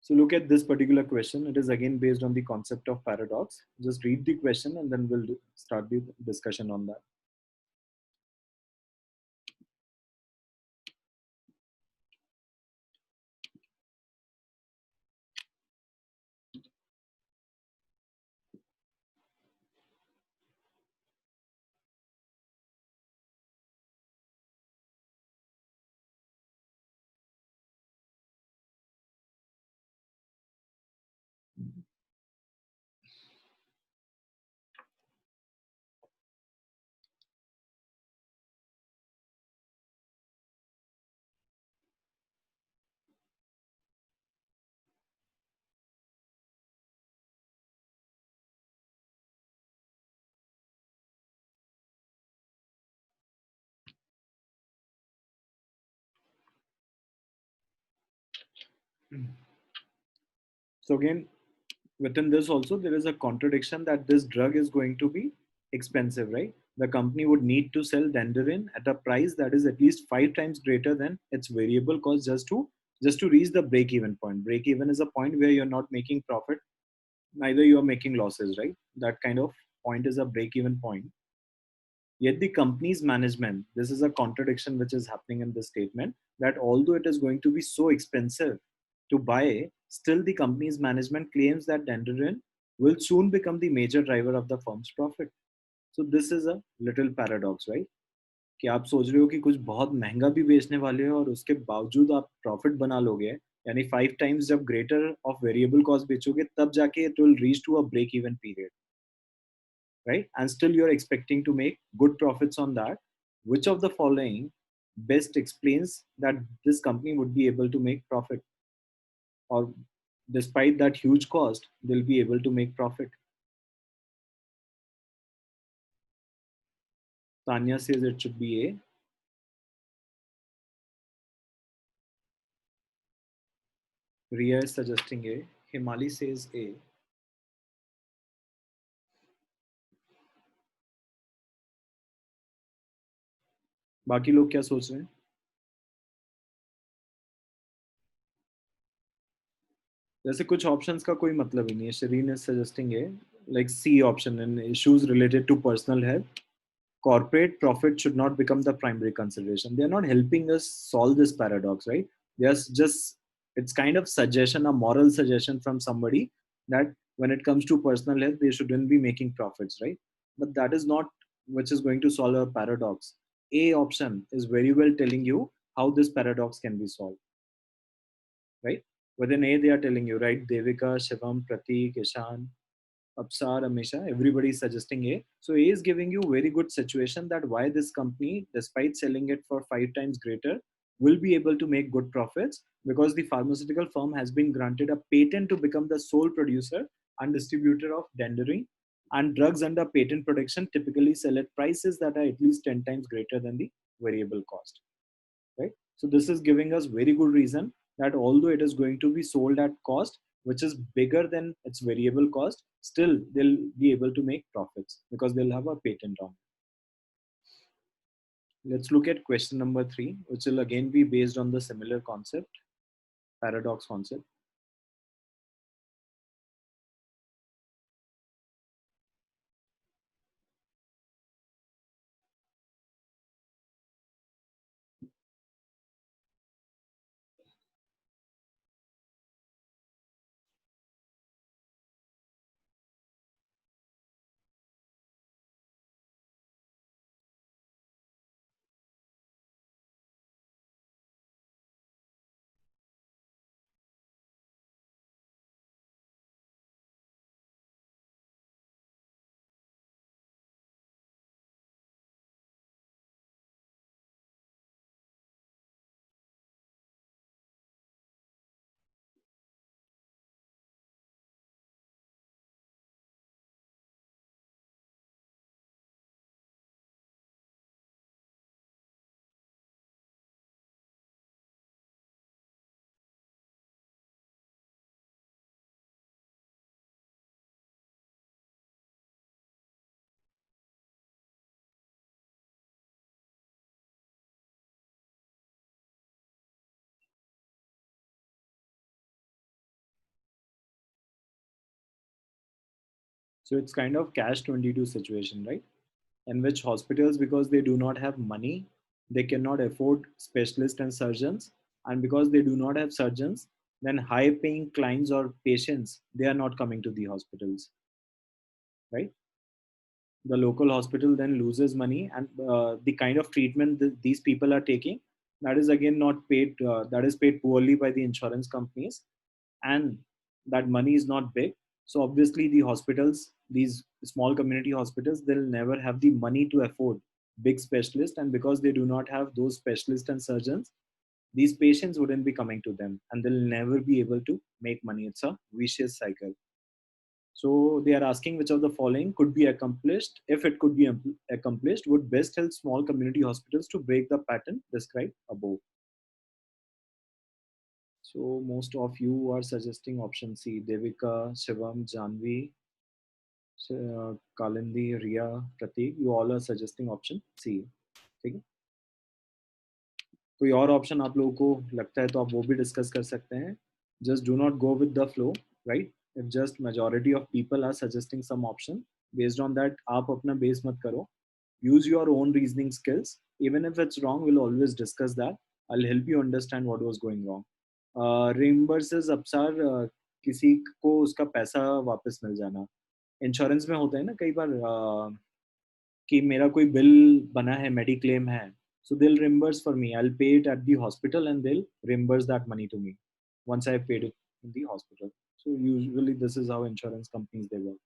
So look at this particular question. It is again based on the concept of paradox. Just read the question and then we'll start the discussion on that. So again, within this also there is a contradiction that this drug is going to be expensive, right? The company would need to sell Dandarin at a price that is at least 5 times greater than its variable cost just to reach the break even point. Break even is a point where you're not making profit, neither you are making losses, right? That kind of point is a break even point. Yet the company's management, this is a contradiction which is happening in this statement, that although it is going to be so expensive to buy, still the company's management claims that Dandarin will soon become the major driver of the firm's profit. So this is a little paradox, right? कि आप सोच रहे हो कि कुछ बहुत महंगा भी बेचने वाले हो और उसके बावजूद आप प्रॉफिट बना लोगे, यानी 5 टाइम्स जब ग्रेटर ऑफ वेरिएबल कॉस्ट बेचोगे तब जाके it will reach to a break even period, right? And still you're expecting to make good profits on that. Which of the following best explains that this company would be able to make profit, or despite that huge cost, they'll be able to make profit? Tanya says it should be A. Ria is suggesting A. Himali says A. बाकी लोग क्या सोच रहे हैं? जैसे कुछ options का कोई मतलब ही नहीं है. Shareen is suggesting A, like C option, in issues related to personal health, corporate profit should not become the primary consideration. They're not helping us solve this paradox, right? They're just, it's kind of suggestion, a moral suggestion from somebody, that when it comes to personal health, they shouldn't be making profits, right? But that is not which is going to solve a paradox. A option is very well telling you how this paradox can be solved, right? Within A, they are telling you, right? Devika, Shivam, Pratik, Ishan, Apsar, Amisha, everybody is suggesting A. So A is giving you very good situation that why this company, despite selling it for 5 times greater, will be able to make good profits, because the pharmaceutical firm has been granted a patent to become the sole producer and distributor of Dandarin, and drugs under patent protection typically sell at prices that are at least 10 times greater than the variable cost, right? So this is giving us very good reason that although it is going to be sold at cost which is bigger than its variable cost, still they'll be able to make profits because they'll have a patent on it. Let's look at question number 3, which will again be based on the similar concept, paradox concept. So it's kind of cash 22 situation, right? In which hospitals, because they do not have money, they cannot afford specialists and surgeons, and because they do not have surgeons, then high paying clients or patients, they are not coming to the hospitals, right? The local hospital then loses money, and the kind of treatment these people are taking, that is again not paid, that is paid poorly by the insurance companies, and that money is not big. So obviously the hospitals, these small community hospitals, they'll never have the money to afford big specialists, and because they do not have those specialists and surgeons, these patients wouldn't be coming to them, and they'll never be able to make money. It's a vicious cycle. So they are asking which of the following could be accomplished. If it could be accomplished, would best help small community hospitals to break the pattern described above. So most of you are suggesting option C. Devika, Shivam, Janvi, Kalindi, Ria, Pratik. You all are suggesting option C. ठीक है. कोई और option आप लोगों को लगता है तो आप वो भी डिस्कस कर सकते हैं. Just do not go with the flow, right? If just majority of people are suggesting some option, based on that आप अपना बेस मत करो. Use your own reasoning skills. Even if it's wrong, we'll always discuss that. I'll help you understand what was going wrong. Reimburses अपसार किसी को उसका पैसा वापस मिल जाना. इंश्योरेंस में होता है ना कई बार कि मेरा कोई बिल बना है, मेडिक्लेम है, so they'll reimburse for me. I'll pay it at the hospital and they'll reimburse that money to me once I've paid it in the hospital. So usually this is how insurance companies they work.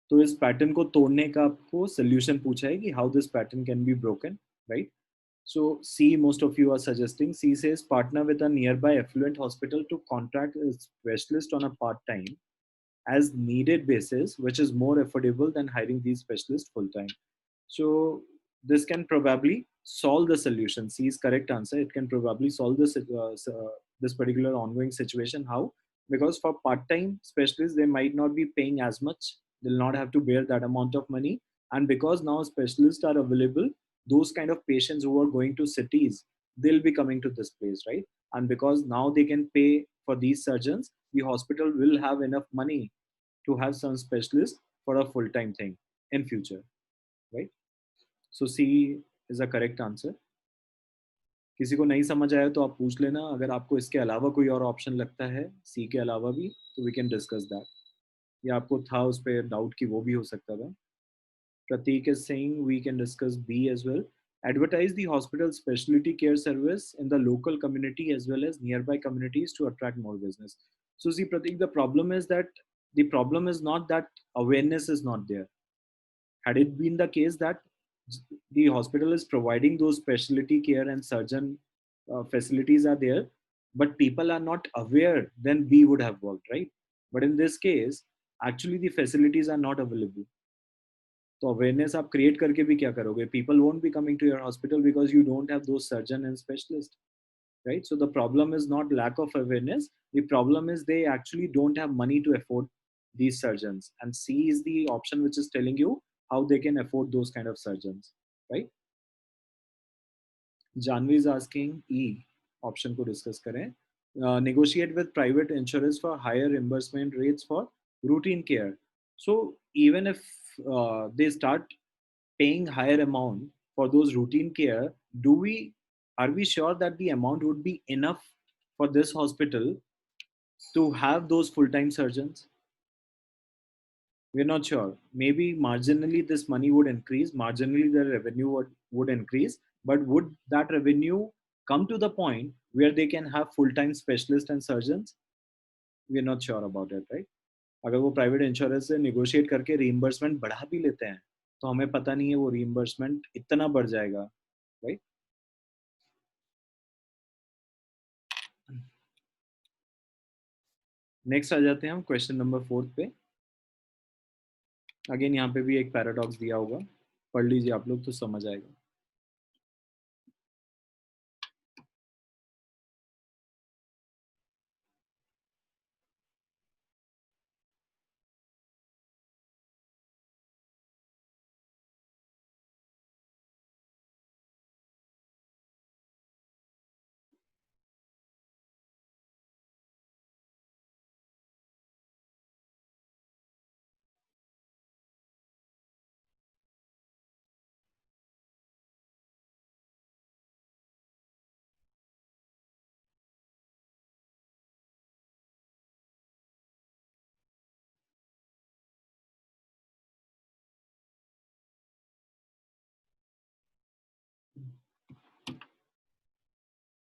तो इस pattern को तोड़ने का आपको solution पूछा है कि how this pattern can be broken, right? So C, most of you are suggesting. C says partner with a nearby affluent hospital to contract a specialist on a part-time as needed basis, which is more affordable than hiring these specialists full time. So this can probably solve the solution. C is correct answer. It can probably solve this particular ongoing situation. How? Because for part-time specialists, they might not be paying as much. They'll not have to bear that amount of money. And because now specialists are available, those kind of patients who are going to cities, they'll be coming to this place, right? And because now they can pay for these surgeons, the hospital will have enough money to have some specialist for a full-time thing in future, right? So C is a correct answer. किसी को नहीं समझ आया तो आप पूछ लेना. अगर आपको इसके अलावा कोई और ऑप्शन लगता है सी के अलावा भी, तो वी कैन डिस्कस दैट. या आपको था उस पर डाउट कि वो भी हो सकता था. Pratik is saying we can discuss B as well. Advertise the hospital specialty care service in the local community as well as nearby communities to attract more business. So see, Pratik, the problem is not that awareness is not there. Had it been the case that the hospital is providing those specialty care and surgeon facilities are there, but people are not aware, then B would have worked, right? But in this case, actually the facilities are not available. तो awareness आप create करके भी क्या करोगे? People won't be coming to your hospital because you don't have those surgeon and specialist, right? So the problem is not lack of awareness. The problem is they actually don't have money to afford these surgeons. And C is the option which is telling you how they can afford those kind of surgeons, right? Janvi is asking E option को discuss करें. Negotiate with private insurers for higher reimbursement rates for routine care. So even if they start paying higher amount for those routine care, do we are we sure that the amount would be enough for this hospital to have those full-time surgeons? We're not sure. Maybe marginally this money would increase, marginally the revenue would increase, but would that revenue come to the point where they can have full-time specialists and surgeons? We're not sure about it, right? अगर वो private insurance से negotiate करके reimbursement बढ़ा भी लेते हैं, तो हमें पता नहीं है वो रीइंबर्समेंट इतना बढ़ जाएगा, राइट? नेक्स्ट आ जाते हैं हम क्वेश्चन नंबर 4 पे. अगेन यहाँ पे भी एक पैराडॉक्स दिया होगा, पढ़ लीजिए आप लोग तो समझ आएगा.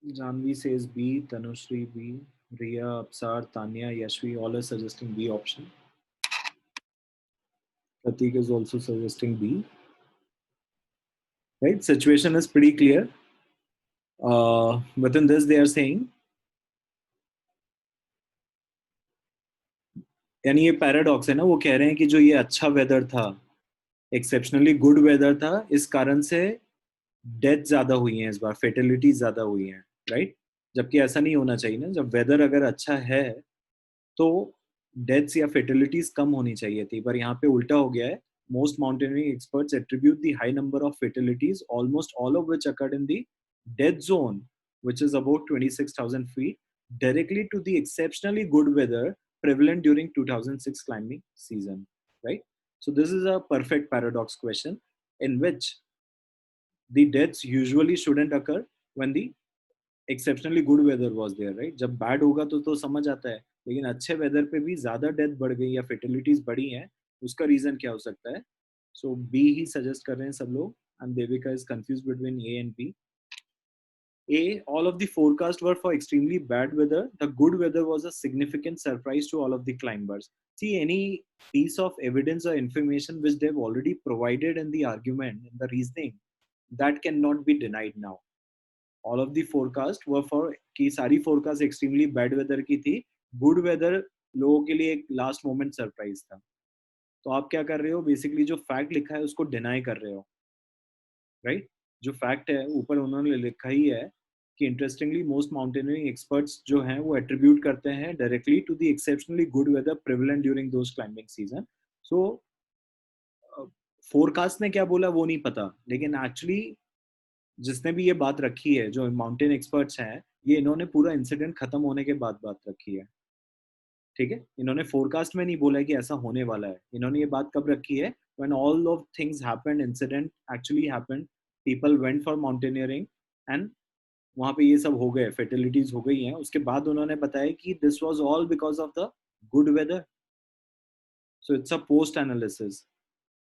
Janvi says B, Tanushri B, Riya, Apsar, Tanya, Yashvi, all are suggesting B option. Pratik is also suggesting B. Right? Situation is pretty clear. Within this, they are saying, यानी ये पैराडॉक्स है ना, वो कह रहे हैं कि जो ये अच्छा वेदर था, एक्सेप्शनली गुड वेदर था, इस कारण से डेथ ज्यादा हुई है इस बार, फेटिलिटी ज्यादा हुई है, राइट? जबकि ऐसा नहीं होना चाहिए ना, जब वेदर अगर अच्छा है तो डेथ्स या फेटिलिटीज कम होनी चाहिए थी, पर यहाँ पे उल्टा हो गया है. Most mountaineering experts attribute the high number of fatalities, almost all of which occurred in the death zone, which is about 26,000 feet, directly to the exceptionally good weather prevalent during 2006 climbing season, right? So this is a perfect paradox question in which the deaths usually shouldn't occur when the exceptionally good weather was there, right? जब bad होगा तो समझ आता है, लेकिन अच्छे weather पे भी ज्यादा डेथ बढ़ गई या फेटिलिटीज बढ़ी हैं, उसका रीजन क्या हो सकता है? सो बी ही सजेस्ट कर रहे हैं सब लोग, and Devika is confuse between A and B. A, all of the forecasts were for extremely bad weather. The good weather was a significant surprise to all of the climbers. See, any piece of evidence or information which they've already provided in the argument, in the reasoning, that cannot be denied now. All of the forecast were for कि सारी forecast extremely bad weather की थी. Good weather लोगों के लिए एक last moment surprise था. तो आप क्या कर रहे हो? बेसिकली जो फैक्ट लिखा है उसको डिनाई कर रहे हो, राइट? right? जो फैक्ट है ऊपर उन्होंने लिखा ही है कि इंटरेस्टिंगली मोस्ट माउंटेनियरिंग एक्सपर्ट्स जो हैं वो एट्रीब्यूट करते हैं directly to the exceptionally good weather prevalent during those climbing season. So forecast ने क्या बोला वो नहीं पता, लेकिन एक्चुअली जिसने भी ये बात रखी है, जो माउंटेन एक्सपर्ट्स हैं, ये इन्होंने पूरा इंसिडेंट खत्म होने के बाद बात रखी है. ठीक है, इन्होंने फोरकास्ट में नहीं बोला है कि ऐसा होने वाला है. इन्होंने ये बात कब रखी है? When all of things happened, incident actually happened, people went for mountaineering and वहां पे ये सब हो गए, फेर्टिलिटीज हो गई हैं, उसके बाद उन्होंने बताया कि this was all because of the good weather. So it's a post analysis,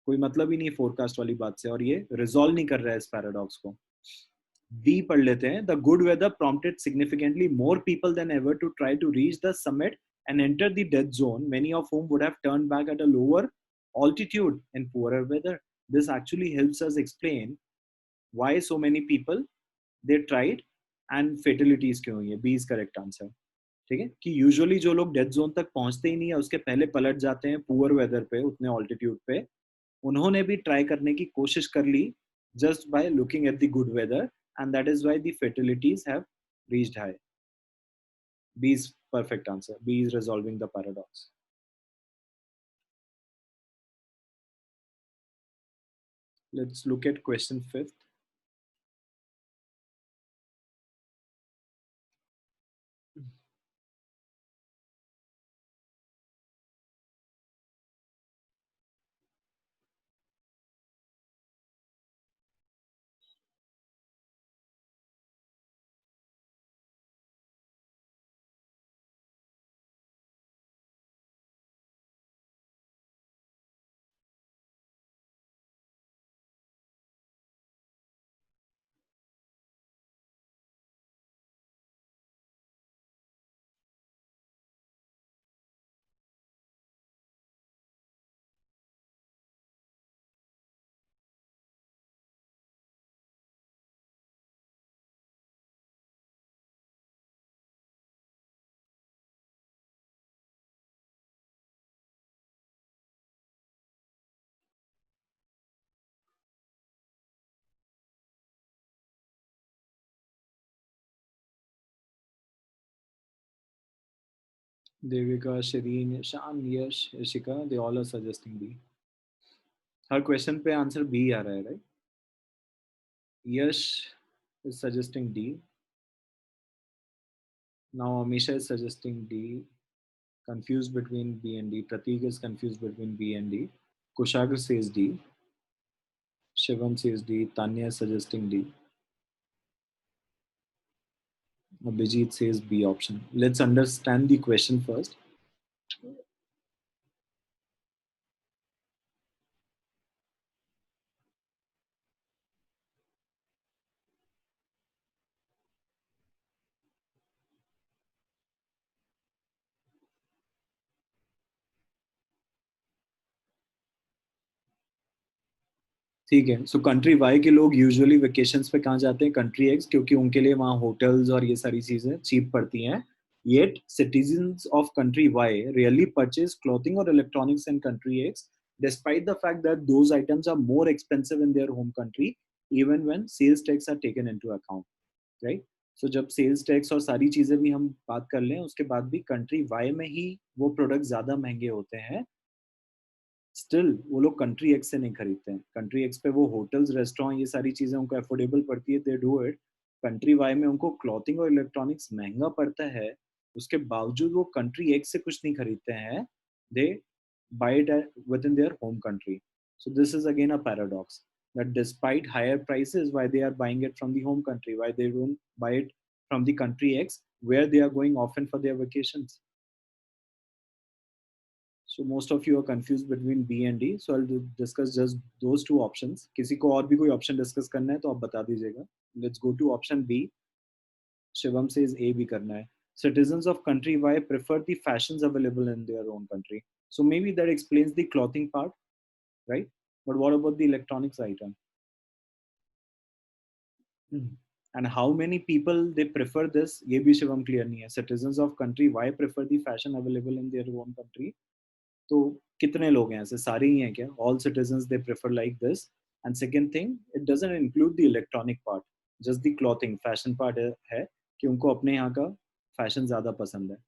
कोई मतलब ही नहीं फोरकास्ट वाली बात से, और ये रिजॉल्व नहीं कर रहा है इस पैराडॉक्स को. बी पढ़ लेते हैं. The good weather prompted significantly more people than ever to try to reach the summit and enter the death zone, many of whom would have turned back at a lower altitude in poorer weather. This actually helps us explain why so many people they tried and fatalities क्यों हुई है. B is correct answer. ठीक है, कि usually जो लोग death zone तक पहुंचते ही नहीं है, उसके पहले पलट जाते हैं पुअर वेदर पे, उतने ऑल्टीट्यूड पे. उन्होंने भी ट्राई करने की कोशिश कर ली just by looking at the good weather, and that is why the fatalities have reached high. B is perfect answer. B is resolving the paradox. Let's look at question fifth. Devika, Shireen, Shan, Yash, Ishika, they all are suggesting B. Her question पे answer B आ रहा है, right? Yash is suggesting D. Now Amisha is suggesting D. Confused between B and D. Pratik is confused between B and D. Kushagra says D. Shivam says D. Tanya is suggesting D. Abhijit says B option. Let's understand the question first. ठीक है, सो country Y के लोग usually vacations पे कहाँ जाते हैं? Country x, क्योंकि उनके लिए वहाँ होटल्स और ये सारी चीजें चीप पड़ती हैं. Yet citizens of country Y rarely purchase clothing or electronics in country X, despite the fact that those items are more expensive in their home country, even when sales tax are taken into account, right? So जब sales tax और सारी चीजें भी हम बात कर लें, उसके बाद भी कंट्री वाई में ही वो प्रोडक्ट ज्यादा महंगे होते हैं, स्टिल वो लोग कंट्री एक्स से नहीं खरीदते हैं. कंट्री एक्स पे वो होटल्स, रेस्टोरेंट, ये सारी चीजें उनको अफोर्डेबल पड़ती है, they do it. Country Y में उनको क्लॉथिंग और इलेक्ट्रॉनिक्स महंगा पड़ता है, उसके बावजूद वो कंट्री एक्स से कुछ नहीं खरीदते हैं. They buy it with in their home country. So this is again a paradox, that despite higher prices, why they are buying it from the home country, why they don't buy it from the country X, where they are going often for their vacations. So most of you are confused between B and D. So I'll discuss just those two options. किसी को और भी कोई option discuss करना है तो आप बता दीजिएगा. Let's go to option B. Shivam says A भी करना है. Citizens of country Y prefer the fashions available in their own country. So maybe that explains the clothing part, right? But what about the electronics item? And how many people they prefer this? ये भी Shivam clear नहीं है. Citizens of country Y prefer the fashion available in their own country. तो कितने लोग हैं ऐसे? सारे ही हैं क्या? All citizens they prefer like this. And second thing, it doesn't include the electronic part, just the clothing fashion part है कि उनको अपने यहाँ का fashion ज़्यादा पसंद है.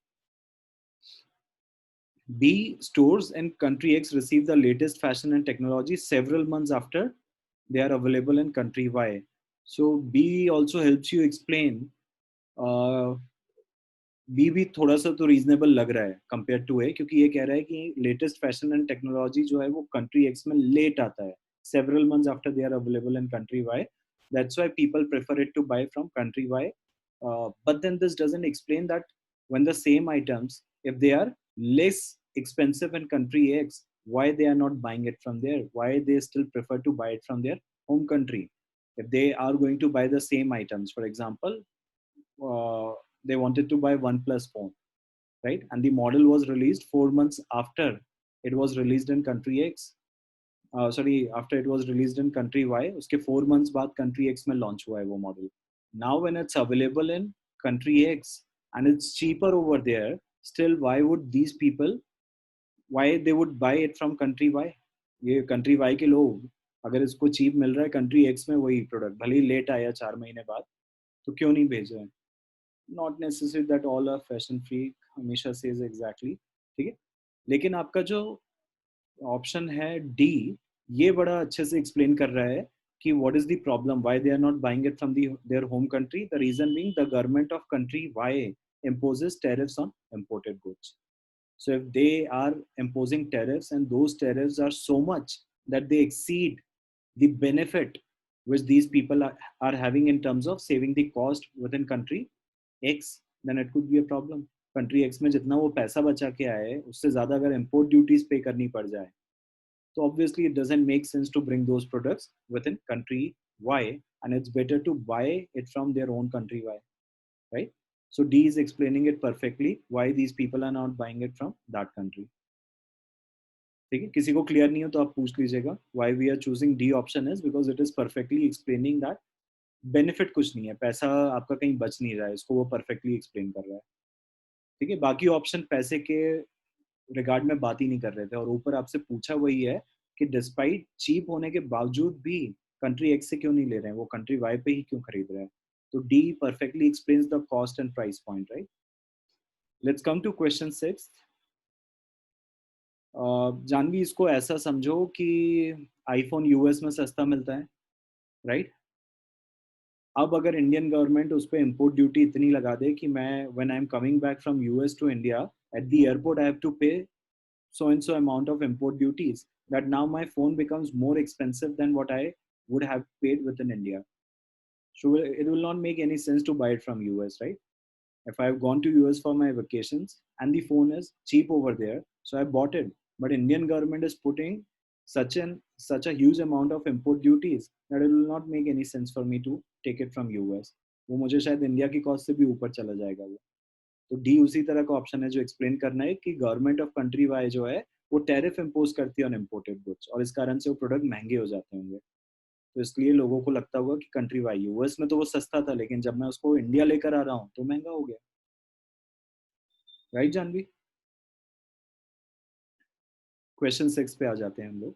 B, stores in country X receive the latest fashion and technology several months after they are available in country Y. So B also helps you explain. B भी थोड़ा सा तो रीजनेबल लग रहा है कंपेयर टू ए, क्योंकि ये कह रहा है कि लेटेस्ट फैशन एंड टेक्नोलॉजी जो है वो कंट्री एक्स में लेट आता है, several months after they are available in country Y. That's why people prefer it to buy from country Y. But then this doesn't explain that when the same items, if they are less expensive in country X, why they are not buying it from there? Why they still prefer to buy it from their home country? If they are going to buy the same items, for example, uh, they wanted to buy OnePlus phone, right? And the model was released 4 months after it was released in country X. Sorry, after it was released in country Y, उसके 4 months बाद country X में launch हुआ है वो model. Now when it's available in country X and it's cheaper over there, still why would these people, why they would buy it from country Y? ये country Y के लोग अगर इसको cheap मिल रहा है country X में वही product, भले ही late आया 4 महीने बाद, तो क्यों नहीं भेज रहे हैं? Not necessary that all are fashion freak हमेशा सेज एग्जैक्टली. ठीक है, लेकिन आपका जो ऑप्शन है डी, ये बड़ा अच्छे से एक्सप्लेन कर रहा है कि what is the problem, why they are not buying it from their home country. The reason being the government of country Y imposes tariffs on imported goods. So if they are imposing tariffs and those tariffs are so much that they exceed the benefit which these people are having in terms of saving the cost within country X, then it could be a problem. Country x में जितना वो पैसा बचा के आए उससे ज्यादा अगर इम्पोर्ट ड्यूटीज पे करनी पड़ जाए, तो obviously it doesn't make sense to bring those products within country Y, and it's better to buy it from their own country Y, right? So D is explaining it perfectly why these people are not buying it from that country. ठीक है, किसी को clear नहीं हो तो आप पूछ लीजिएगा. Why we are choosing D option is because it is perfectly explaining that benefit कुछ नहीं है, पैसा आपका कहीं बच नहीं रहा है, इसको वो परफेक्टली एक्सप्लेन कर रहा है. ठीक है, बाकी ऑप्शन पैसे के रिगार्ड में बात ही नहीं कर रहे थे, और ऊपर आपसे पूछा वही है कि डिस्पाइट चीप होने के बावजूद भी कंट्री एक्स से क्यों नहीं ले रहे हैं, वो कंट्री वाई पे ही क्यों खरीद रहे हैं. तो D perfectly explains the cost and price point, right? Let's come to question 6. Janvi, इसको ऐसा समझो कि आईफोन यूएस में सस्ता मिलता है, राइट? अब अगर इंडियन गवर्नमेंट उस पर इम्पोर्ट ड्यूटी इतनी लगा दे कि मैं when I am coming back from US to India, at the airport I have to pay so and so amount of import duties, that now my phone becomes more expensive than what I would have paid within India. So it will not make any sense to buy it from US, right? If I've gone to US for my vacations and the phone is cheap over there, so I bought it, but Indian government is putting such a huge amount of import duties that it will not make any sense for me to take it from US. वो मुझे शायद India की cost से भी ऊपर चला जाएगा वो. तो डी उसी तरह का ऑप्शन है जो एक्सप्लेन करना है कि गवर्नमेंट ऑफ कंट्री वाई जो है वो टैरिफ इम्पोज करती है ऑन इम्पोर्टेड गुड्स, और इस कारण से वो प्रोडक्ट महंगे हो जाते होंगे. तो इसलिए लोगों को लगता होगा कि कंट्री वाई, यूएस में तो वो सस्ता था, लेकिन जब मैं उसको इंडिया लेकर आ रहा हूँ तो महंगा हो गया। राइट जानवी? क्वेश्चन 6 पे आ जाते हैं हम लोग।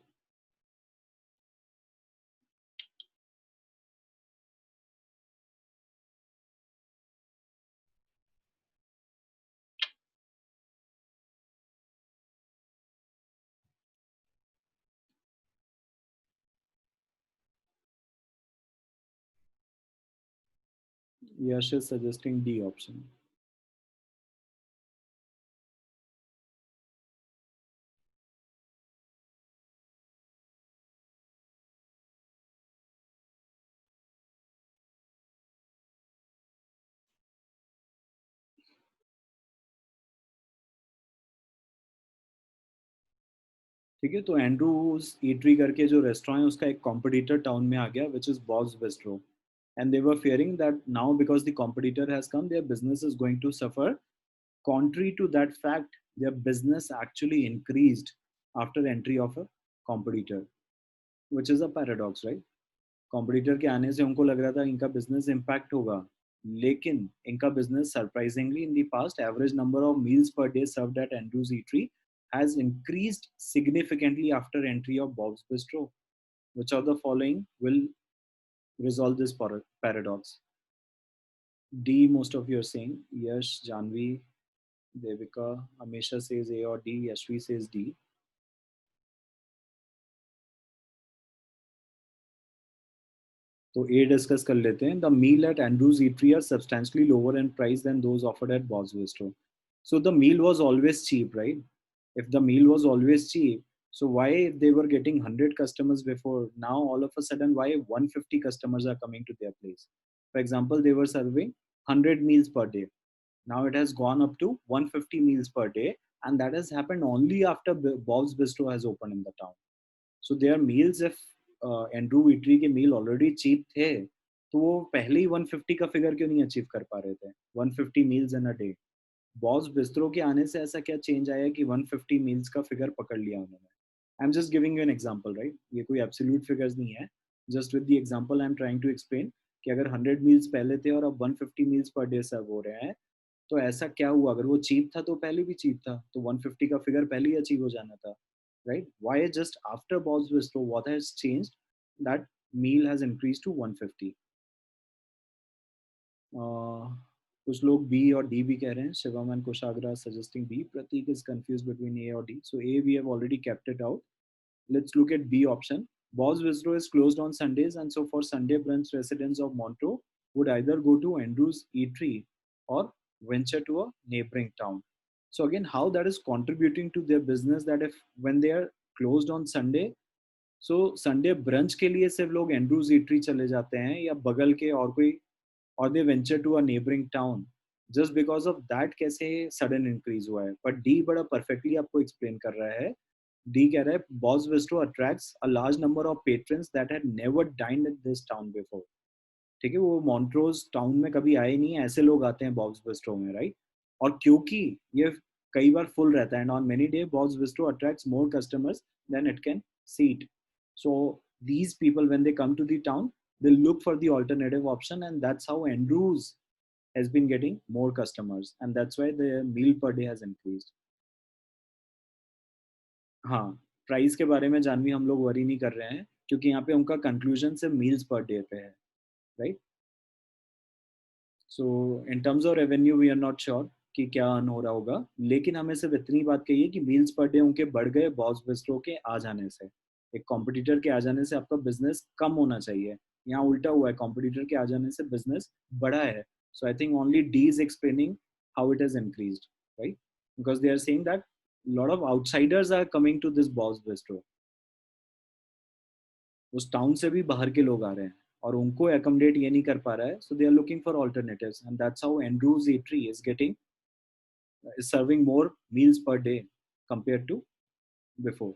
यश इज सजेस्टिंग डी ऑप्शन। ठीक है, तो एंड्रूज ईटरी करके जो रेस्टोरेंट है उसका एक कॉम्पिटिटर टाउन में आ गया, which is Bob's bistro, and they were fearing that now because the competitor has come their business is going to suffer. Contrary to that fact, their business actually increased after entry of a competitor, which is a paradox, right? Competitor के आने से उनको लग रहा था इनका business impact होगा, लेकिन इनका business surprisingly in the past average number of meals per day served at Andrew's eatery has increased significantly after entry of Bob's Bistro. Which of the following will resolve this paradox? D, most of you are saying. Yash, Janvi, Devika, Amisha says A or D, Yashvi says D. तो ए discuss कर लेते हैं। The meal at Andrew's eatery are substantially lower in price than those offered at Bob's bistro. So the meal was always cheap, right? If the meal was always cheap, so why they were getting 100 customers before, now all of a sudden why 150 customers are coming to their place? For example, they were serving 100 meals per day. Now it has gone up to 150 meals per day, and that has happened only after Bob's Bistro has opened in the town. So their meals, if Andrew eatery के मील already cheap थे, तो वो पहले ही 150 का figure क्यों नहीं achieve कर पा रहे थे? 150 meals in a day. Boss bistro के आने से ऐसा क्या चेंज आया कि 150 मील्स का फिगर पकड़ लिया उन्होंने? I am just giving you an example, right? ये कोई एब्सोल्यूट फिगर्स नहीं है, just with the example I am trying to explain कि अगर 100 मील्स पहले थे और अब 150 मील्स पर डे सर्व हो रहे हैं, तो ऐसा क्या हुआ? अगर वो चीप था तो पहले भी चीप था, तो 150 का फिगर पहले ही अचीव हो जाना था, right? Why just after boss bistro what has changed that meal has increase to 150? कुछ लोग बी और डी भी कह रहे हैं। Shivam and Kushagra suggesting B. Pratik is confuse between A और D, so A we have already kept it out. Let's look at B option. Bob's Bistro is closed on Sundays, and so for Sunday brunch, residents of Montreux would either go to Andrew's Eatery or venture to a neighboring town. So again, how that is contributing to their business, that if when they are closed on Sunday, so Sunday brunch के लिए सिर्फ लोग Andrew's Eatery चले जाते हैं या बगल के और कोई, or they venture to a neighboring town, just because of that कैसे sudden increase हुआ है? But D बड़ा perfectly आपको explain कर रहा है। डी कह रहा है Boss Bistro attracts a large number of patrons that had never dined in this town before. ठीक है, वो मॉन्ट्रोज टाउन में कभी आए नहीं है, ऐसे लोग आते हैं बॉब्स बिस्ट्रो में, राइट? और क्योंकि ये कई बार फुल रहता है, and on many day Bob's bistro attracts more customers than it can seat. So these people when they come to the town, they look for the alternative option, and that's how Andrews has been getting more customers, and that's why the meal per day has increased. हाँ, price के बारे में जानवी हम लोग worry नहीं कर रहे हैं, क्योंकि यहाँ पे उनका कंक्लूजन सिर्फ मील्स पर डे पे है, right? So in terms of revenue we are not sure कि क्या अर्न हो रहा होगा, लेकिन हमें सिर्फ इतनी बात कही है कि मील्स पर डे उनके बढ़ गए बॉस बिस्ट्रो के आ जाने से। एक कॉम्पिटिटर के आ जाने से आपका बिजनेस कम होना चाहिए, यहाँ उल्टा हुआ है, कॉम्पिटिटर के आ जाने से बिजनेस बढ़ा है। So I think only D is explaining how it has increased, right? Because they are saying that lot of outsiders are coming to this Boss Bistro. उस टाउन से भी बाहर के लोग आ रहे हैं और उनको एकोमोडेट ये नहीं कर पा रहा है, so they are looking for alternatives, and that's how Andrew's eatery is getting is serving more meals per day compared to before.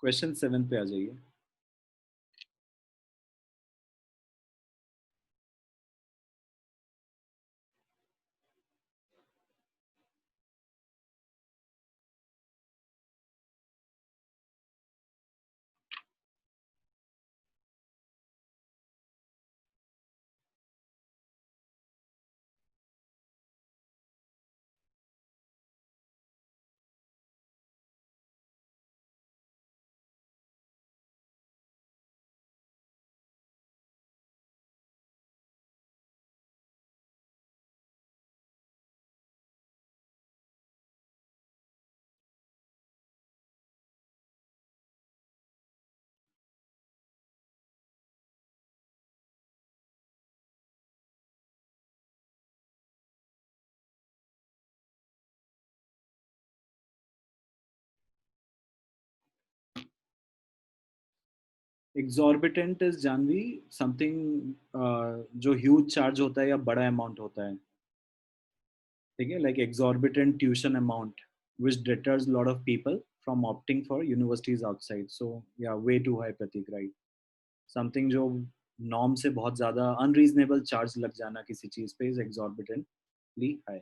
Question 7 पे आ जाइए। एग्जॉर्बिटेंट इज जानवी समथिंग जो ह्यूज चार्ज होता है या बड़ा अमाउंट होता है, ठीक है, like exorbitant tuition amount which deters a lot of people from opting for universities outside. So yeah, way too high, Pratik, right? Something जो नॉर्म से बहुत ज्यादा अनरीजनेबल चार्ज लग जाना किसी चीज पे is exorbitantly high.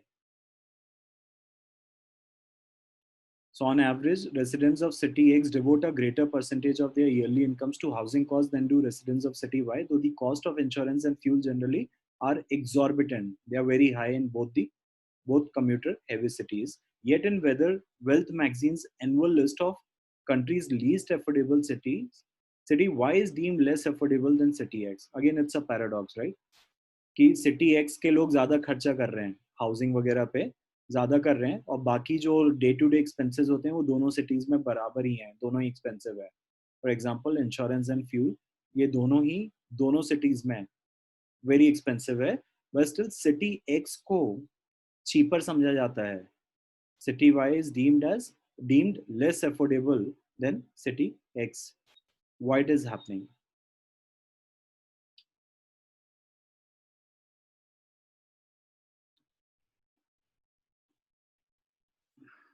So on average, residents of city X devote a greater percentage of their yearly incomes to housing costs than do residents of city Y, though the cost of insurance and fuel generally are exorbitant. They are very high in both commuter heavy cities. Yet in Wealth magazine's annual list of country's least affordable cities, city Y is deemed less affordable than city X. Again, it's a paradox, right? कि city x के लोग ज्यादा खर्चा कर रहे हैं housing वगैरह पे, ज्यादा कर रहे हैं, और बाकी जो डे टू डे एक्सपेंसेस होते हैं वो दोनों सिटीज में बराबर ही हैं, दोनों ही एक्सपेंसिव है. For example insurance and fuel, ये दोनों सिटीज में वेरी एक्सपेंसिव है, बट स्टिल सिटी एक्स को चीपर समझा जाता है. City Y is deemed less affordable than city X. Why it is happening?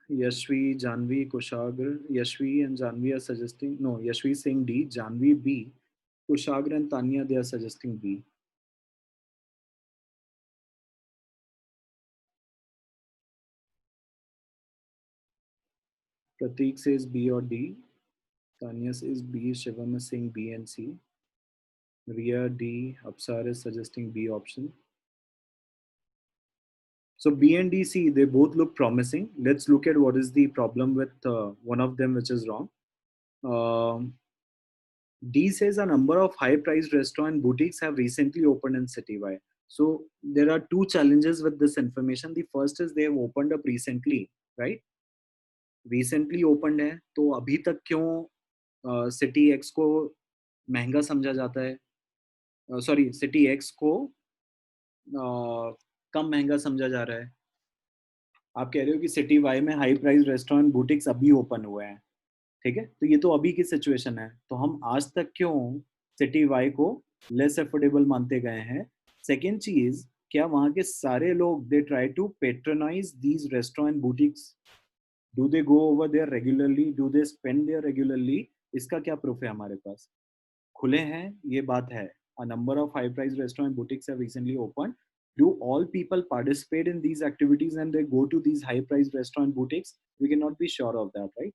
Yashvi, Janvi, Kushagra. Yashvi and Janvi are suggesting, no, Yashvi is saying D, Janvi B, Kushagra and Tanya, they are suggesting B. Pratik says B or D. Tanya says B, Shivam is saying B and C. Ria D, Apsar is suggesting B option. So B and D, C, they both look promising. Let's look at what is the problem with one of them which is wrong. Um, D says a number of high-priced restaurant boutiques have recently opened in City Y. So there are two challenges with this information. The first is they have opened up recently, right? Recently opened है, तो अभी तक क्यों city X को महंगा समझा जाता है, सॉरी सिटी एक्स को कम महंगा समझा जा रहा है. आप कह रहे हो कि सिटी वाई में हाई प्राइस रेस्टोरेंट बुटीक्स अभी ओपन हुए हैं, ठीक है, तो ये तो अभी की सिचुएशन है, तो हम आज तक क्यों सिटी वाई को लेस अफोर्डेबल मानते गए हैं. सेकेंड चीज, क्या वहां के सारे लोग they try to patronize these restaurant boutiques, do they go over there regularly, do they spend there regularly, इसका क्या प्रूफ है हमारे पास. खुले हैं ये बात है, a number of high price restaurant boutiques have recently opened. Do all people participate in these activities and they go to these high price restaurant boutiques? We cannot be sure of that, right?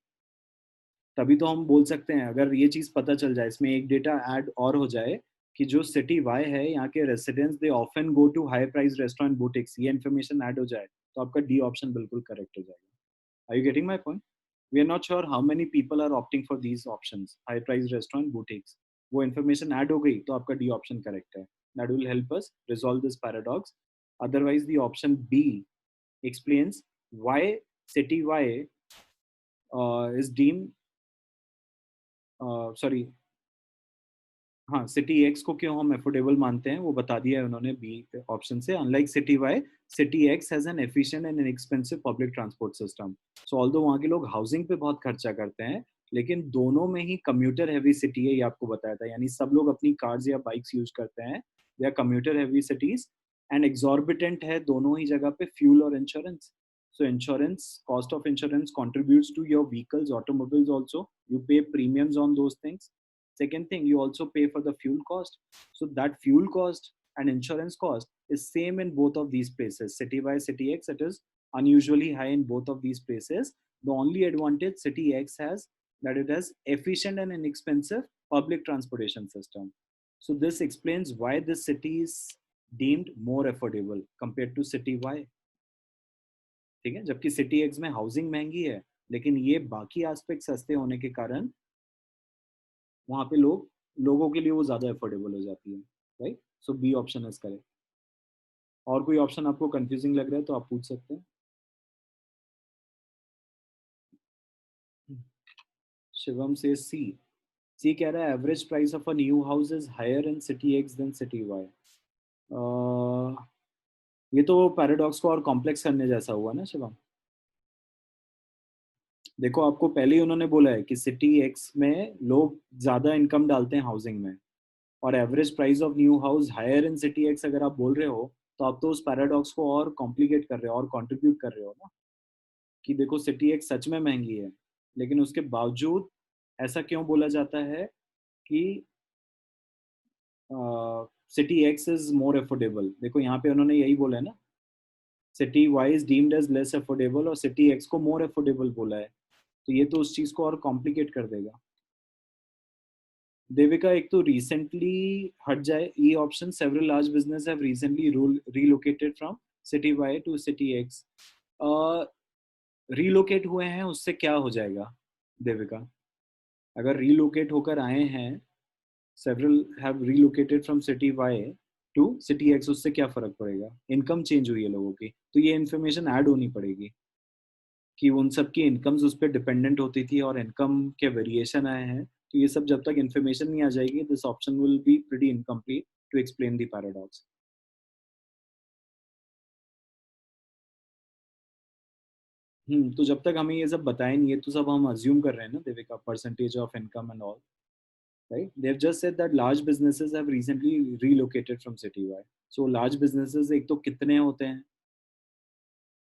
तभी तो हम बोल सकते हैं, अगर ये चीज पता चल जाए, इसमें एक डेटा ऐड और हो जाए कि जो सिटी वाई है यहाँ के residents they often go to high price restaurant boutiques, ये इन्फॉर्मेशन ऐड हो जाए, तो आपका डी ऑप्शन बिल्कुल करेक्ट हो जाएगा. Are you getting my point? We are not sure how many people are opting for these options, high price restaurant boutiques. वो information add हो गई तो आपका डी ऑप्शन करेक्ट है. That will help us resolve this paradox. Otherwise the option B explains why city y is deemed sorry, हाँ, city X को क्यों हम अफोर्डेबल मानते हैं वो बता दिया है उन्होंने बी ऑप्शन से. Unlike city Y, city X has an efficient and inexpensive public transport system. So although वहाँ के लोग हाउसिंग पे बहुत खर्चा करते हैं, लेकिन दोनों में ही कम्यूटर हैवी सिटी है, ये आपको बताया था, यानी सब लोग अपनी कार्स या बाइक्स यूज करते हैं, they are commuter heavy cities. And exorbitant है दोनों ही जगह पे फ्यूल और insurance. So insurance, cost of insurance contributes to your vehicles, automobiles also. You pay premiums on those things. Second thing, you also pay for the fuel cost. So that fuel cost and insurance cost is same in both of these places. City Y, City X, it is unusually high in both of these places. The only advantage City X has that it has efficient and inexpensive public transportation system. So this explains why this city is deemed more affordable compared to City Y. ठीक है, जबकि city x में housing महंगी है, लेकिन ये बाकी aspect सस्ते होने के कारण वहां पे लोगों के लिए वो ज्यादा अफोर्डेबल हो जाती है, right. So B option is correct. और कोई ऑप्शन आपको कंफ्यूजिंग लग रहा है तो आप पूछ सकते हैं. शिवम से सी. सी कह रहा है average price of a new house is higher in city X than city Y. ये तो पैराडॉक्स को और कॉम्प्लेक्स करने जैसा हुआ ना शिवम. देखो आपको पहले ही उन्होंने बोला है कि सिटी एक्स में लोग ज्यादा इनकम डालते हैं हाउसिंग में, और average price of new house higher in city X अगर आप बोल रहे हो, तो आप तो उस पैराडॉक्स को और कॉम्प्लिकेट कर रहे हो और कंट्रीब्यूट कर रहे हो ना, कि देखो सिटी एक्स सच में महंगी है, लेकिन उसके बावजूद ऐसा क्यों बोला जाता है कि city X is more affordable. देखो यहाँ पे उन्होंने यही बोला है ना, city Y is deemed as less affordable और सिटी एक्स को मोर अफोर्डेबल बोला है, तो ये तो उस चीज को और कॉम्प्लिकेट कर देगा। देविका, एक तो रिसेंटली हट जाए E option, several large business have recently relocated from city Y to city X. Relocate हुए हैं उससे क्या हो जाएगा देविका? अगर रीलोकेट होकर आए हैं, several have relocated from city Y to city X, उससे क्या फर्क पड़ेगा? इनकम चेंज हुई है लोगों की, तो ये इन्फॉर्मेशन ऐड होनी पड़ेगी कि उन सब की इनकम्स उस पर डिपेंडेंट होती थी और इनकम के वेरिएशन आए हैं। तो ये सब जब तक इन्फॉर्मेशन नहीं आ जाएगी, this option will be pretty incomplete to explain the paradox. तो जब तक हमें ये सब बताया नहीं है, तो सब हम अज्यूम कर रहे हैं ना Devika, percentage of income and all, right? They have just said that large businesses have recently relocated from city Y. So large businesses एक तो कितने होते हैं?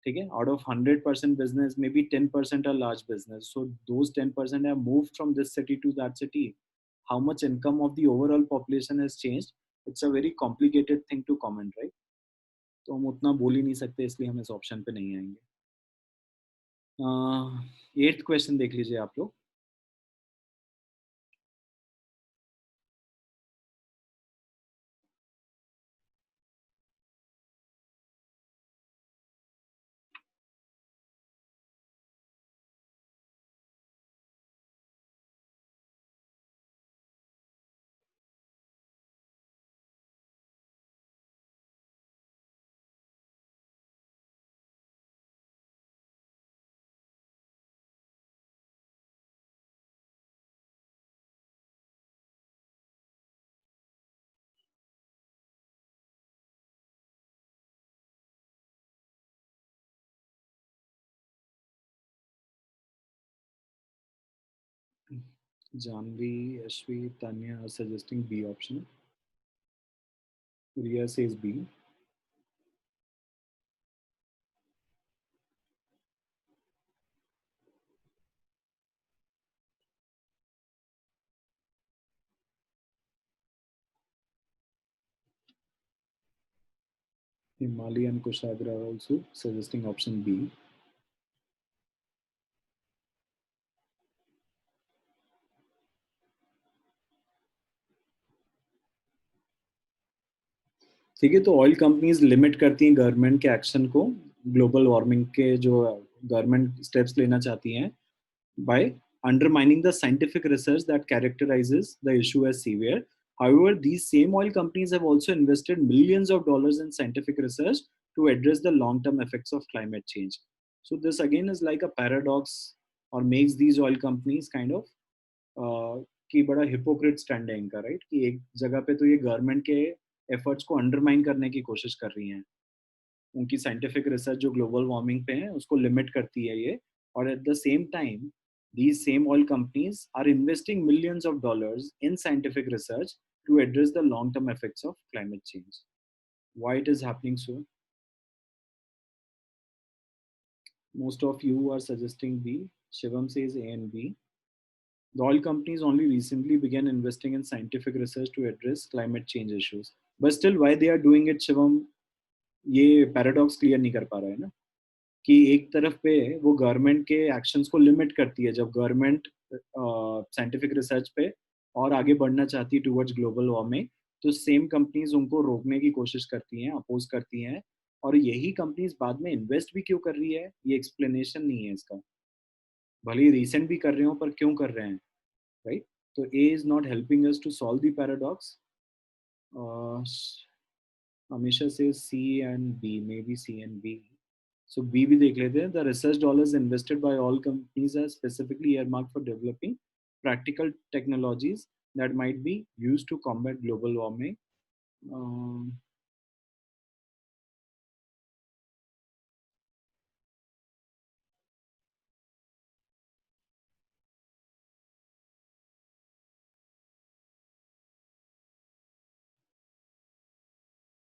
ठीक है, out of 100% business maybe 10% are large business, so those 10% have moved from this city to that city. How much income of the overall population has changed? It's a very complicated thing to comment, right? तो हम उतना बोल ही नहीं सकते, इसलिए हम इस option पे नहीं आएंगे। 8th क्वेश्चन देख लीजिए आप लोग। Janvi, अश्वी, Tanya are suggesting B option. Riya says B. Himali and Kushagra are also suggesting option B. ठीक है, तो ऑयल कंपनीज लिमिट करती हैं गवर्नमेंट के एक्शन को, ग्लोबल वार्मिंग के जो गवर्नमेंट स्टेप्स लेना चाहती हैं, by undermining the scientific research that characterizes the issue as severe. However, these same oil companies have also invested millions of dollars in scientific research to address the long term effects of climate change. So, this again is like a paradox, or makes these oil companies kind of कि बड़ा hypocrite stand है इनका, right? कि एक जगह पे तो ये गवर्नमेंट के एफर्ट्स को अंडरमाइन करने की कोशिश कर रही हैं, उनकी साइंटिफिक रिसर्च जो ग्लोबल वार्मिंग पे है उसको लिमिट करती है ये, और at the same time these same oil companies are investing millions of dollars in scientific research to address the long term effects of climate change. Why it is happening so? Most of you are suggesting B. Shivam says A and B. The oil companies only recently began investing in scientific research to address climate change issues. But still, why they are doing it, Shivam? ये paradox clear नहीं कर पा रहा है ना, कि एक तरफ पे वो गवर्नमेंट के एक्शंस को लिमिट करती है, जब गवर्नमेंट साइंटिफिक रिसर्च पे और आगे बढ़ना चाहती है टुवर्ड्स ग्लोबल वार्मिंग, तो सेम कंपनीज उनको रोकने की कोशिश करती हैं, अपोज करती हैं, और यही कंपनीज बाद में इन्वेस्ट भी क्यों कर रही है, ये एक्सप्लेनेशन नहीं है इसका। भले ही रिसेंट भी कर रहे हो, पर क्यों कर रहे हैं, राइट? तो A is not helping us to solve the paradox. हमेशा से C and B, maybe C and B. So B भी देख लेते हैं। The research dollars invested by all companies are specifically earmarked for developing practical technologies that might be used to combat global warming. Um,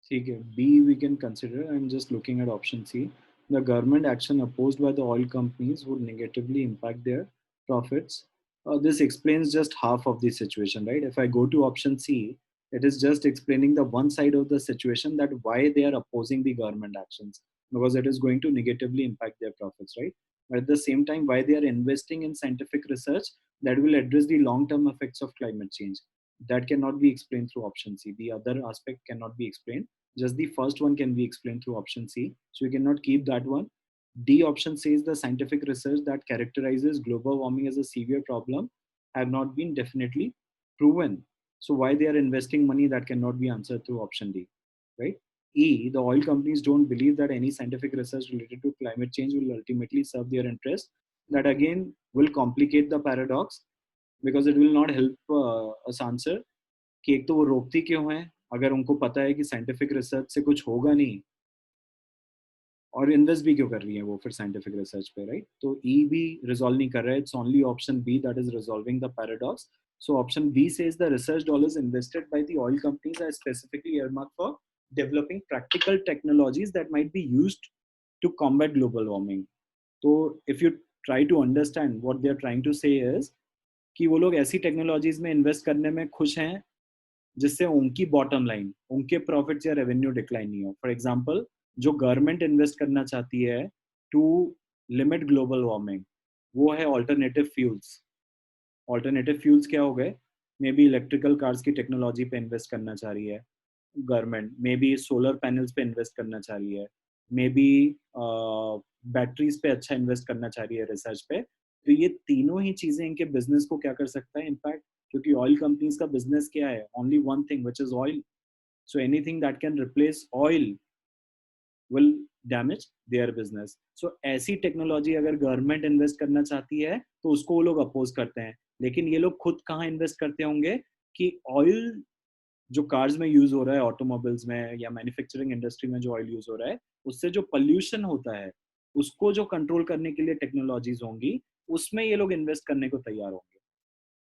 ठीक है, B we can consider. I'm just looking at option C. The government action opposed by the oil companies would negatively impact their profits. This explains just half of the situation, right? If I go to option C, it is just explaining the one side of the situation, that why they are opposing the government actions, because it is going to negatively impact their profits, right? But at the same time, why they are investing in scientific research that will address the long-term effects of climate change. That cannot be explained through option C. The other aspect cannot be explained, just the first one can be explained through option C. So we cannot keep that one. D option says the scientific research that characterizes global warming as a severe problem have not been definitely proven. So why they are investing money, that cannot be answered through option D, right? E, the oil companies don't believe that any scientific research related to climate change will ultimately serve their interest. That again will complicate the paradox, because it will not help us answer कि एक तो वो रोकती क्यों है, अगर उनको पता है कि साइंटिफिक रिसर्च से कुछ होगा नहीं, और इन्वेस्ट भी क्यों कर रही है वो फिर साइंटिफिक रिसर्च पे, राइट? तो ई भी रिजॉल्व नहीं कर रहा है, it's only option B that is resolving the paradox. So option B says the research dollars invested by the oil companies are specifically earmarked for developing practical technologies that might be used to combat global warming. So if you try to understand what they are trying to say is कि वो लोग ऐसी technologies में invest करने में खुश हैं जिससे उनकी बॉटम लाइन, उनके प्रॉफिट्स या रेवेन्यू डिक्लाइन नहीं हो. फॉर एग्जांपल, जो गवर्नमेंट इन्वेस्ट करना चाहती है टू लिमिट ग्लोबल वार्मिंग, वो है ऑल्टरनेटिव फ्यूल्स. ऑल्टरनेटिव फ्यूल्स क्या हो गए? मे बी इलेक्ट्रिकल कार्स की टेक्नोलॉजी पे इन्वेस्ट करना चाह रही है government, may be solar panels पे इन्वेस्ट करना चाह रही है, मे बी बैटरीज पे अच्छा इन्वेस्ट करना चाह रही है रिसर्च पे. तो ये तीनों ही चीजें इनके बिजनेस को क्या कर सकता है, इम्पैक्ट. क्योंकि ऑयल कंपनीज का बिजनेस क्या है? Only one thing which is oil. So anything that can replace oil will damage their business. So ऐसी टेक्नोलॉजी अगर गवर्नमेंट इन्वेस्ट करना चाहती है तो उसको वो लोग अपोज करते हैं. लेकिन ये लोग खुद कहाँ इन्वेस्ट करते होंगे कि ऑयल जो कार्स में यूज हो रहा है, ऑटोमोबाइल्स में या मैन्युफैक्चरिंग इंडस्ट्री में जो ऑयल यूज हो रहा है, उससे जो पॉल्यूशन होता है उसको जो कंट्रोल करने के लिए टेक्नोलॉजीज होंगी, उसमें ये लोग इन्वेस्ट करने को तैयार होंगे.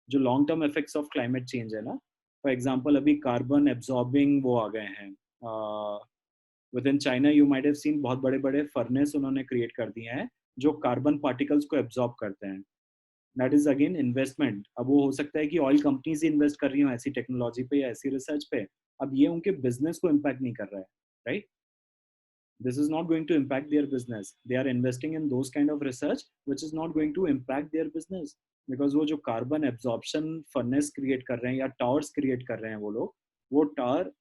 जो long term effects of climate change है ना, फॉर एग्जाम्पल अभी कार्बन एब्जॉर्बिंग वो आ गए हैं. With in China you might have seen, बहुत बड़े बड़े फर्नेस उन्होंने क्रिएट कर दिए हैं जो कार्बन पार्टिकल्स को एब्जॉर्ब करते हैं. That is again investment. अब वो हो सकता है कि ऑयल कंपनीज ही इन्वेस्ट कर रही हो ऐसी टेक्नोलॉजी पे या ऐसी रिसर्च पे. अब ये उनके बिजनेस को इम्पैक्ट नहीं कर रहा है, right? This is not going to impact their business. They are investing in those kind of research which is not going to impact their business. Because वो जो कार्बन एब्जॉर्प्शन फर्नेस क्रिएट कर रहे हैं या टावर्स क्रिएट कर रहे हैं वो लोग, वो tower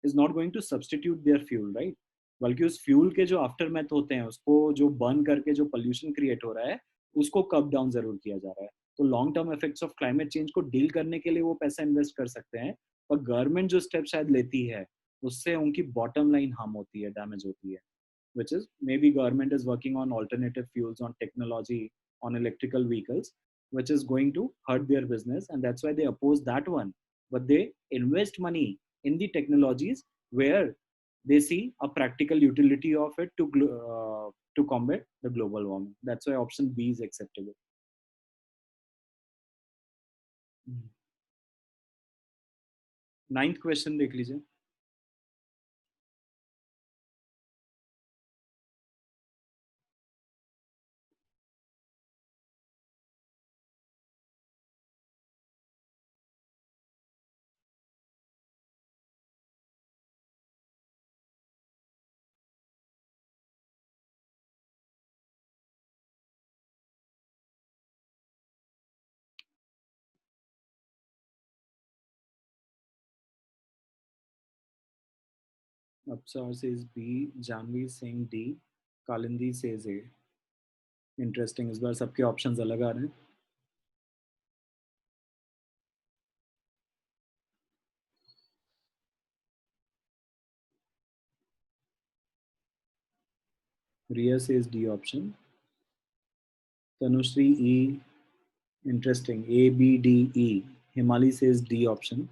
is not going to substitute their fuel, right? बल्कि उस फ्यूल के जो आफ्टर मैथ होते हैं, उसको जो बर्न करके जो पोल्यूशन क्रिएट हो रहा है, उसको कब डाउन जरूर किया जा रहा है. तो long term effects of climate change को डील करने के लिए वो पैसा इन्वेस्ट कर सकते हैं. पर गवर्नमेंट जो स्टेप शायद लेती है, उससे उनकी बॉटम लाइन हार्म होती है, डैमेज होती है. which is maybe government is working on alternative fuels, on technology, on electrical vehicles, which is going to hurt their business, and that's why they oppose that one. But they invest money in the technologies where they see a practical utility of it to combat the global warming. That's why option B is acceptable. Ninth question देख लीजिए. Upsar says B, Janvi saying D, Kalindi says A. Interesting, इस बार सबके options अलग आ रहे हैं. Riya says D option. Tanushree E. Interesting. A, B, D, E. Himali says D option.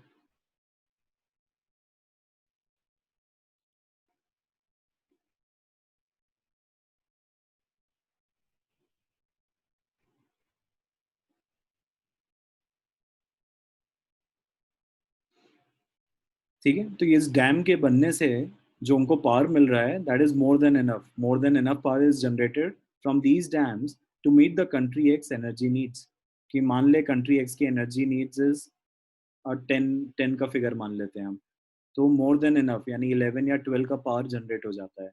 ठीक है, तो इस डैम के बनने से जो उनको पावर मिल रहा है, that is more than enough power is generated from these dams to meet the country X energy needs. कि मान ले कंट्री एक्स की एनर्जी नीड्स इज 10 का फिगर मान लेते हैं हम, तो मोर देन इनफ यानी 11 या 12 का पावर जनरेट हो जाता है।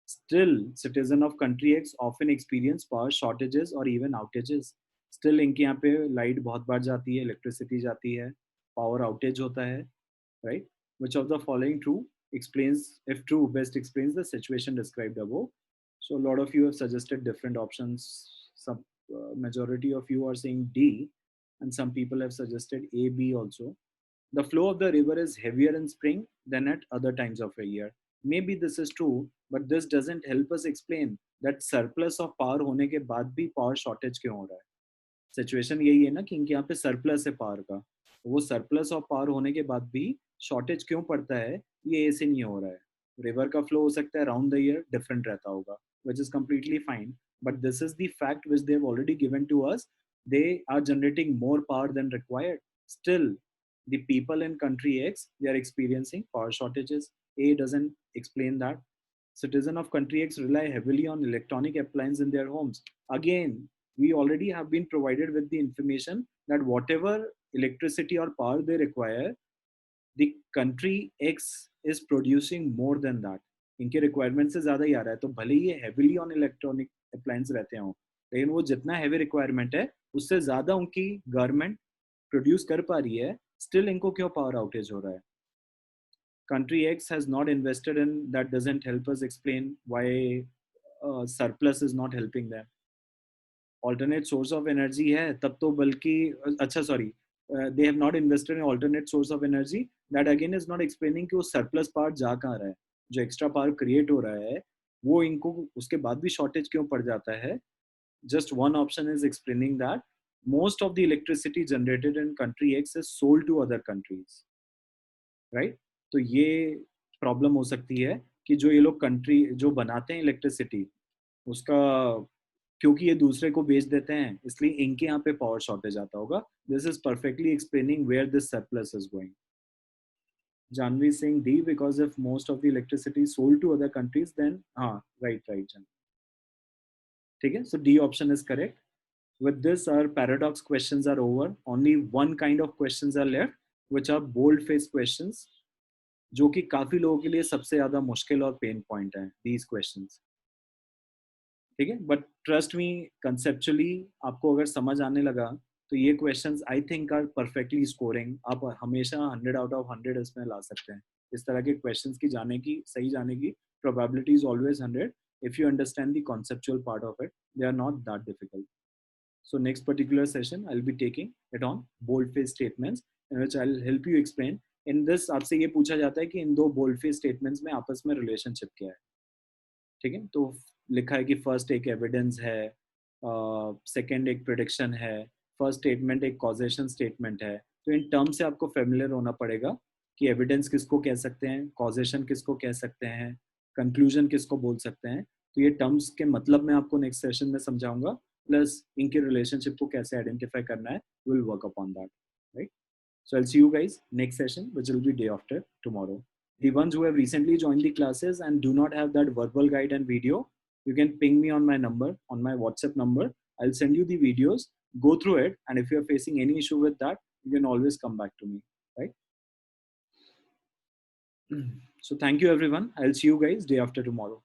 Still citizen of country x often experience power shortages और इवन आउटेजेस। स्टिल इनके यहाँ पे लाइट बहुत बार जाती है, इलेक्ट्रिसिटी जाती है, पावर आउटेज होता है, right? Which of the following true explains, if true, best explains the situation described above? So a lot of you have suggested different options. Some majority of you are saying D, and some people have suggested A, B also. The flow of the river is heavier in spring than at other times of a year. Maybe this is true, but this doesn't help us explain that surplus of power होने के बाद भी power shortage क्यों हो रहा है। Situation यही है ना कि इनके यहाँ पे सरप्लस है पावर का, वो सरप्लस ऑफ पावर होने के बाद भी शॉर्टेज क्यों पड़ता है, ये ऐसे नहीं हो रहा है। रिवर का फ्लो हो सकता है राउंड द ईयर डिफरेंट रहता होगा, which is completely fine, but this is the fact which they have already given to us. They are generating more power than required. Still the people in country X, they are experiencing power shortages. A doesn't explain that. Citizens of country X rely heavily on electronic appliances in their homes. Again, we already have been provided with the information that whatever electricity or power they require, the country X is producing more than that. इनके requirement से ज्यादा ही आ रहा है, तो भले ही ये heavily on electronic appliance रहते हो, लेकिन वो जितना हैवी रिक्वायरमेंट है उससे ज्यादा उनकी गवर्नमेंट प्रोड्यूस कर पा रही है, स्टिल इनको क्यों पावर आउटेज हो रहा है। Country X has not invested in that, doesn't help us explain why surplus is not helping them. Alternate source of energy है तब तो बल्कि, अच्छा sorry, they have not invested in alternate source of energy, that again is not explaining कि वो surplus power जा कहाँ रहा है, जो एक्स्ट्रा पावर क्रिएट हो रहा है वो इनको उसके बाद भी शॉर्टेज क्यों पड़ जाता है। just one option is explaining that most of the electricity generated in country X is sold to other countries, right? तो ये प्रॉब्लम हो सकती है कि जो ये लोग कंट्री जो बनाते हैं इलेक्ट्रिसिटी उसका, क्योंकि ये दूसरे को बेच देते हैं इसलिए इनके यहाँ पे पावर शॉर्टेज आता होगा। This is perfectly explaining where this surplus is going. Janvi Singh D, because if most of the electricity sold to other countries then, हाँ राइट राइट जान, ठीक है, so D option is correct. With this, our paradox questions are over. Only one kind of questions are left, which are bold-faced questions, जो कि काफी लोगों के लिए सबसे ज्यादा मुश्किल और पेन पॉइंट है these questions, ठीक है। बट ट्रस्ट मी, कंसेप्चुअली आपको अगर समझ आने लगा तो ये questions I think are perfectly scoring. आप हमेशा 100 आउट ऑफ 100 इसमें ला सकते हैं। इस तरह के क्वेश्चंस की जाने की, सही जाने की probability is always 100 if you understand the conceptual part of it. They are not that difficult. So next particular session I'll be taking it on bold-faced statements, in which I'll help you explain. In this आपसे ये पूछा जाता है कि इन दो bold-faced statements में आपस में रिलेशनशिप क्या है, ठीक है। तो लिखा है कि फर्स्ट एक एविडेंस है, सेकंड एक प्रिडिक्शन है, फर्स्ट स्टेटमेंट एक कॉजेशन स्टेटमेंट है। तो इन टर्म से आपको फेमिलियर होना पड़ेगा कि एविडेंस किसको कह सकते हैं, कॉजेशन किसको कह सकते हैं, कंक्लूजन किसको बोल सकते हैं। तो ये टर्म्स के मतलब मैं आपको नेक्स्ट सेशन में समझाऊंगा, प्लस इनके रिलेशनशिप को कैसे आइडेंटिफाई करना है, will work upon that, right. So I'll see you guys next session, which will be day after tomorrow. The ones who have recently joined the classes and do not have that verbal guide and video, you can ping me on my number, on my WhatsApp number. I'll send you the videos, go through it, and if you're facing any issue with that, you can always come back to me, right? So thank you everyone. I'll see you guys day after tomorrow.